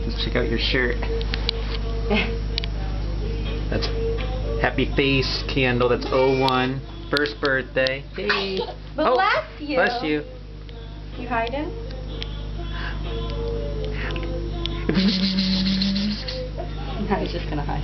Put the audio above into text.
Let's check out your shirt. That's happy face candle. That's 01. First birthday. Hey. Bless you. Bless you. You hiding? Now he's just gonna hide.